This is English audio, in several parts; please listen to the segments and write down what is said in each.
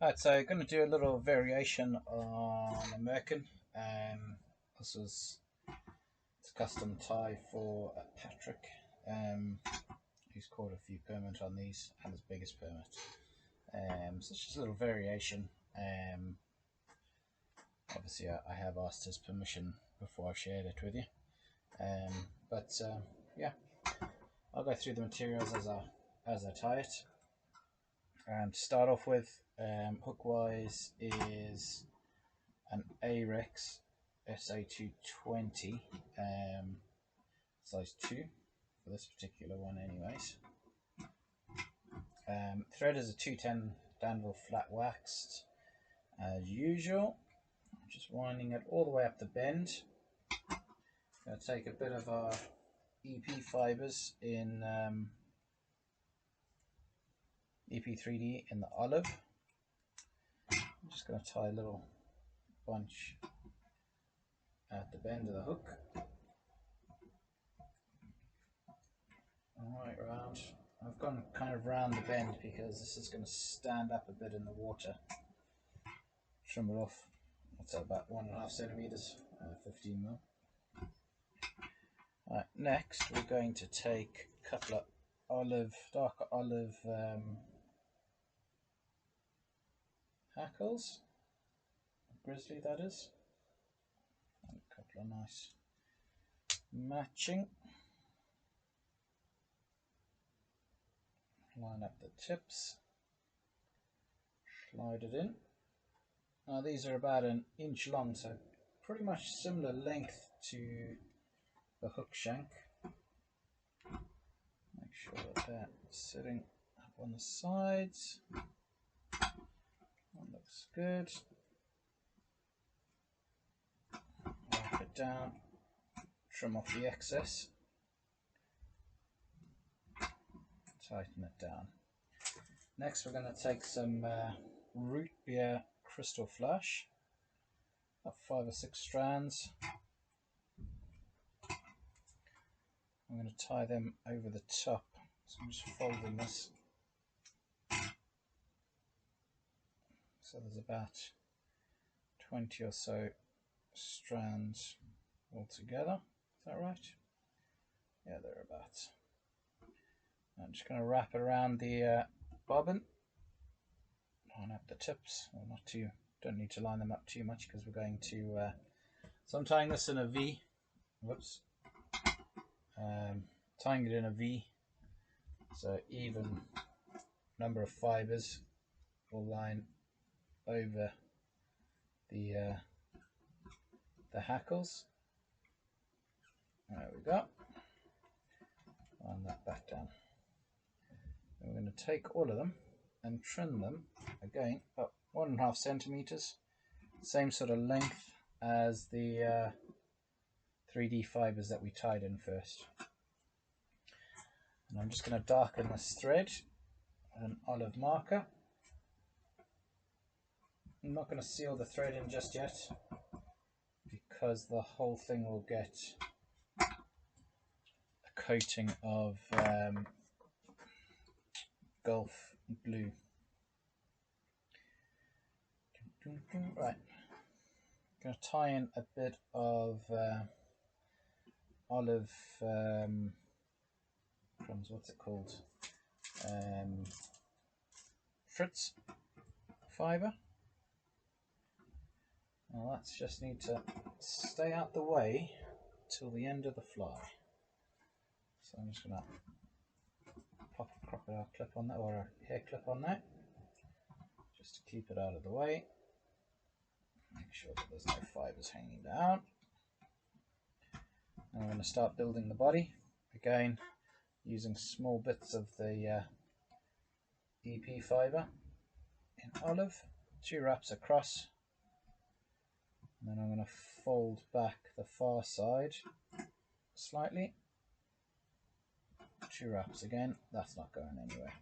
Alright, so I'm going to do a little variation on a Merkin. This is it's a custom tie for Patrick. He's caught a few permit on these and his biggest permit. So it's just a little variation. Obviously, I have asked his permission before I shared it with you. But yeah, I'll go through the materials as I tie it. And to start off with, hook wise is an A-Rex SA220, size 2 for this particular one anyways. Thread is a 210 Danville flat waxed as usual. Just winding it all the way up the bend. Going to take a bit of our EP fibres in EP3D in the olive. I'm just going to tie a little bunch at the bend of the hook. Alright, round. I've gone kind of round the bend because this is going to stand up a bit in the water. Trim it off. That's about 1.5 centimeters, 15 mil. Right, next we're going to take a couple of dark olive hackles, grizzly that is, and a couple of nice matching. Line up the tips, slide it in. Now these are about 1 inch long, so pretty much similar length to the hook shank. Make sure that they're sitting up on the sides. That looks good. Wrap it down, trim off the excess, tighten it down. Next we're going to take some root beer crystal flash, about 5 or 6 strands. I'm going to tie them over the top, so I'm just folding this. So there's about 20 or so strands all together. Is that right? Yeah, thereabouts. I'm just going to wrap it around the bobbin. Line up the tips. Well, not too. Don't need to line them up too much because we're going to. So I'm tying this in a V. Whoops. Tying it in a V. So even number of fibers will line over the hackles. There we go. Line that back down. And we're going to take all of them and trim them again about 1.5 centimeters, same sort of length as the 3D fibers that we tied in first. And I'm just going to darken this thread with an olive marker. I'm not going to seal the thread in just yet because the whole thing will get a coating of Gulf blue. Right, I'm going to tie in a bit of olive crumbs, what's it called? Fritz fiber. Now that's just need to stay out the way till the end of the fly. So I'm just going to pop a crocodile clip on that, or a hair clip on that, just to keep it out of the way. Make sure that there's no fibers hanging down. And I'm going to start building the body again using small bits of the EP fiber in olive, 2 wraps across, and then I'm going to fold back the far side slightly, 2 wraps again. That's not going anywhere.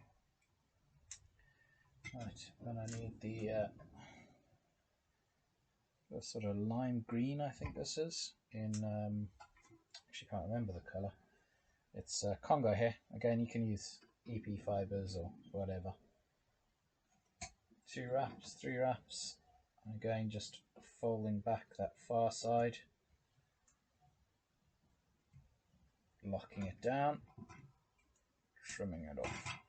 Right, then I need the sort of lime green, I think this is, in actually can't remember the colour. It's Congo hair. Again, you can use EP fibers or whatever 2 wraps, 3 wraps, and again just folding back that far side, locking it down, trimming it off.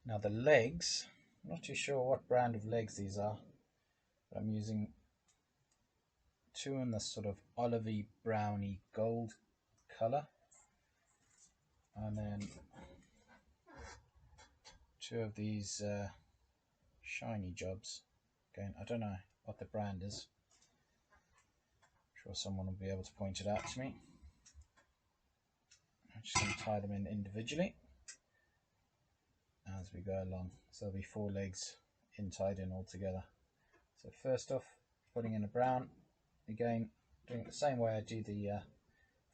Now the legs, I'm not too sure what brand of legs these are, but I'm using 2 in this sort of olivey browny gold colour, and then 2 of these shiny jobs. Again, I don't know what the brand is. I'm sure someone will be able to point it out to me. I'm just going to tie them in individually as we go along. So there'll be 4 legs tied in all together. So first off, putting in a brown, again doing it the same way I do the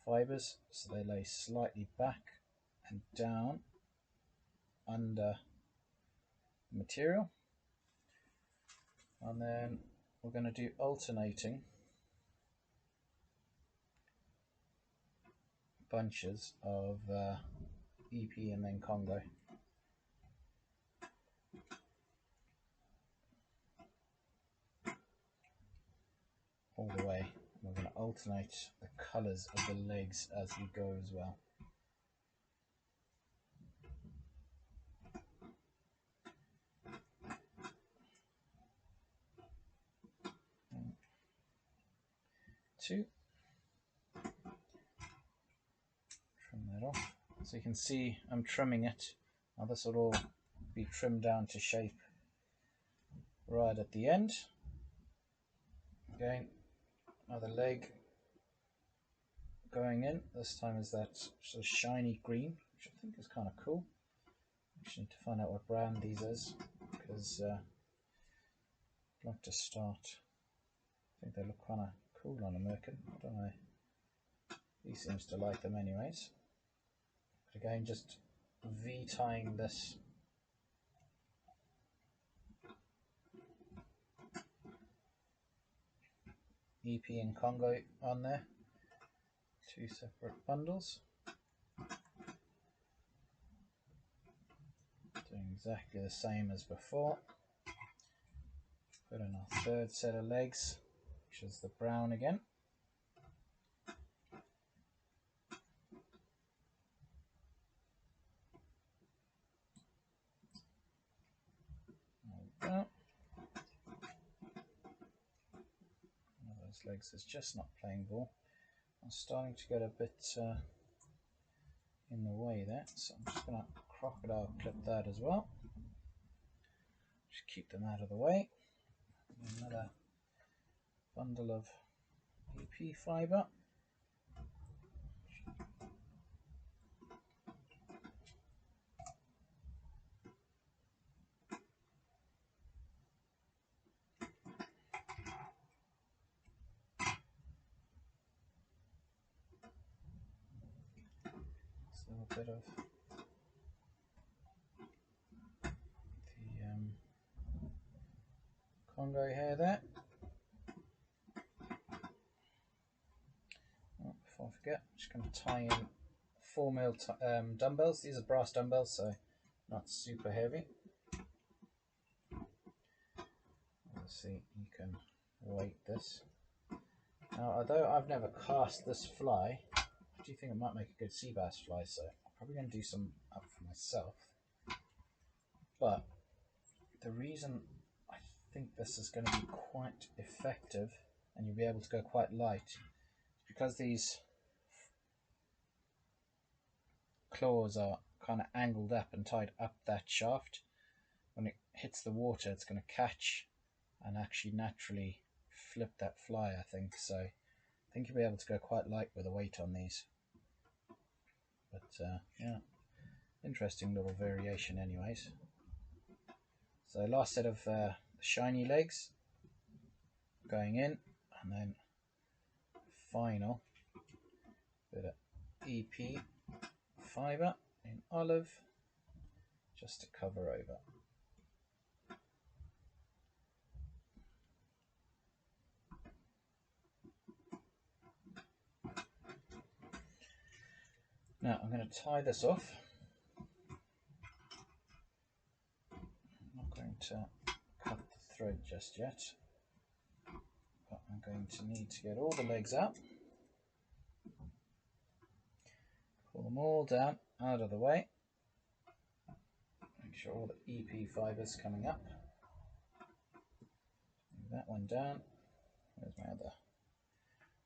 fibres, so they lay slightly back and down under the material, and then we're going to do alternating bunches of EP and then Congo. All the way. We're going to alternate the colours of the legs as we go as well. And 2. Trim that off. So you can see I'm trimming it. Now this will all be trimmed down to shape right at the end. Again, another leg going in. This time is that sort of shiny green, which I think is kind of cool. I just need to find out what brand these is, because I'd like to start. I think they look kind of cool on a Merkin. I don't know. He seems to like them anyways. But again, just V-tying this EP and Congo on there. 2 separate bundles. Doing exactly the same as before. Put in our 3rd set of legs, which is the brown again. There we go. One of those legs is just not playing ball. I'm starting to get a bit in the way there, so I'm just going to crocodile clip that as well. Just keep them out of the way. Another bundle of EP fibre. So a bit of the Congo hair there. Oh, before I forget, I'm just going to tie in 4mm dumbbells. These are brass dumbbells, so not super heavy. Obviously, you can weight this. Now, although I've never cast this fly, I do think it might make a good sea bass fly, so I'm probably going to do some up for myself. But the reason I think this is going to be quite effective and you'll be able to go quite light is because these claws are kind of angled up and tied up that shaft. When it hits the water, it's going to catch and actually naturally flip that fly, I think. So I think you'll be able to go quite light with the weight on these. But yeah, interesting little variation anyways. So last set of shiny legs going in, and then final bit of EP fibre in olive just to cover over. Now I'm going to tie this off. I'm not going to cut the thread just yet, but I'm going to need to get all the legs out. Pull them all down out of the way. Make sure all the EP fibers coming up. Move that one down. Where's my other?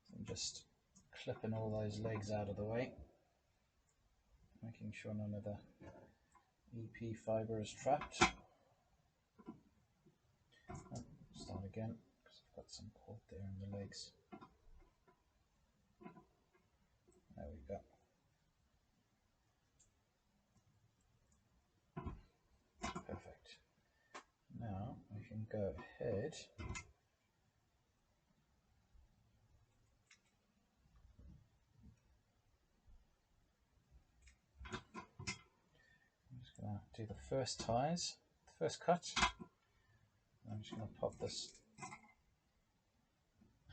So I'm just clipping all those legs out of the way, making sure none of the EP fiber is trapped. Oh, start again because I've got some cord there in the legs. There we go. Perfect. Now we can go ahead going to do the first ties, the first cut. I'm just going to pop this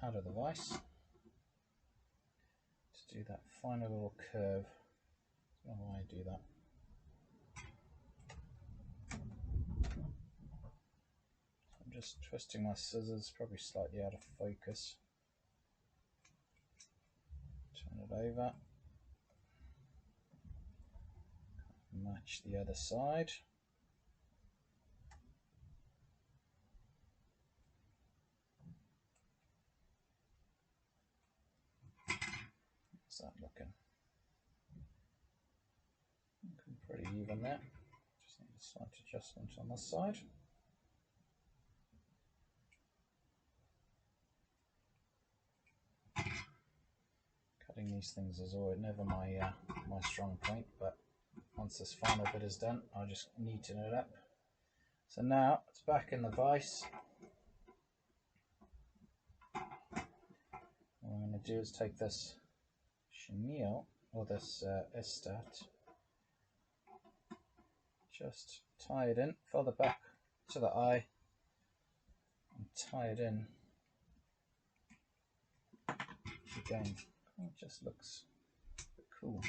out of the vise to do that final little curve. I don't know why I do that. I'm just twisting my scissors, probably slightly out of focus. Turn it over. Match the other side. How's that looking? Looking pretty even there. Just need a slight adjustment on this side. Cutting these things is always never my my strong point, but once this final bit is done, I'll just neaten it up. So now it's back in the vise. What I'm going to do is take this chenille, or this estat, just tie it in, follow the back to the eye, and tie it in. Again, it just looks cool.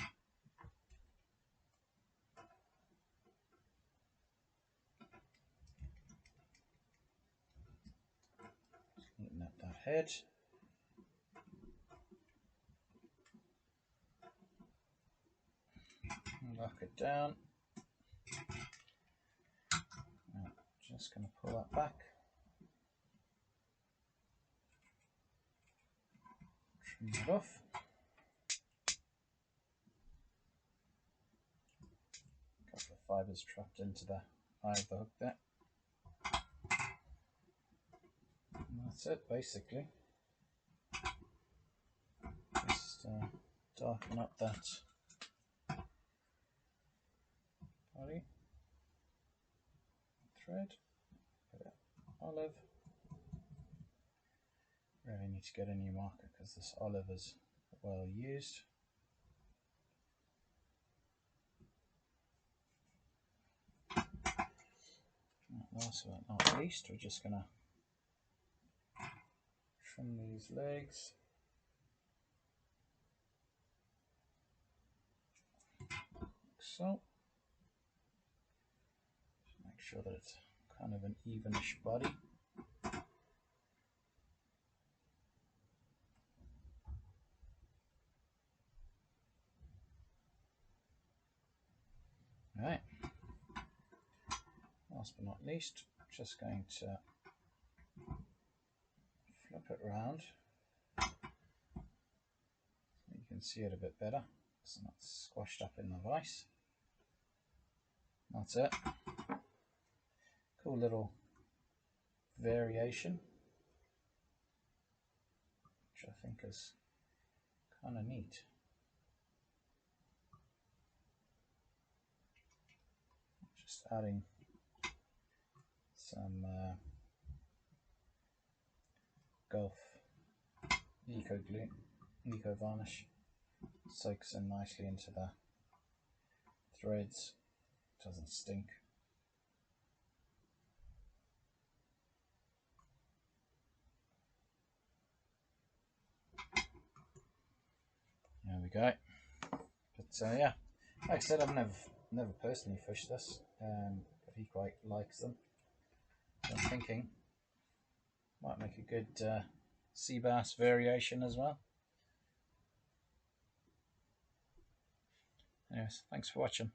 Neaten up that head. Lock it down. Now, just going to pull that back. Trim it off. A couple of fibers trapped into the eye of the hook there. And that's it, basically. Just darken up that body, thread, bit of olive. Really need to get a new marker because this olive is well used. Last but not least, we're just going to trim these legs. Like so. Just make sure that it's kind of an evenish body. Alright. Last but not least, just going to flip it round so you can see it a bit better. It's not squashed up in the vise. That's it. Cool little variation, which I think is kind of neat. Just adding some Gulf Eco Glue, Eco Varnish. Soaks in nicely into the threads, doesn't stink. There we go. But yeah, like I said, I've never personally fished this, but he quite likes them. I'm thinking might make a good sea bass variation as well. Anyways, thanks for watching.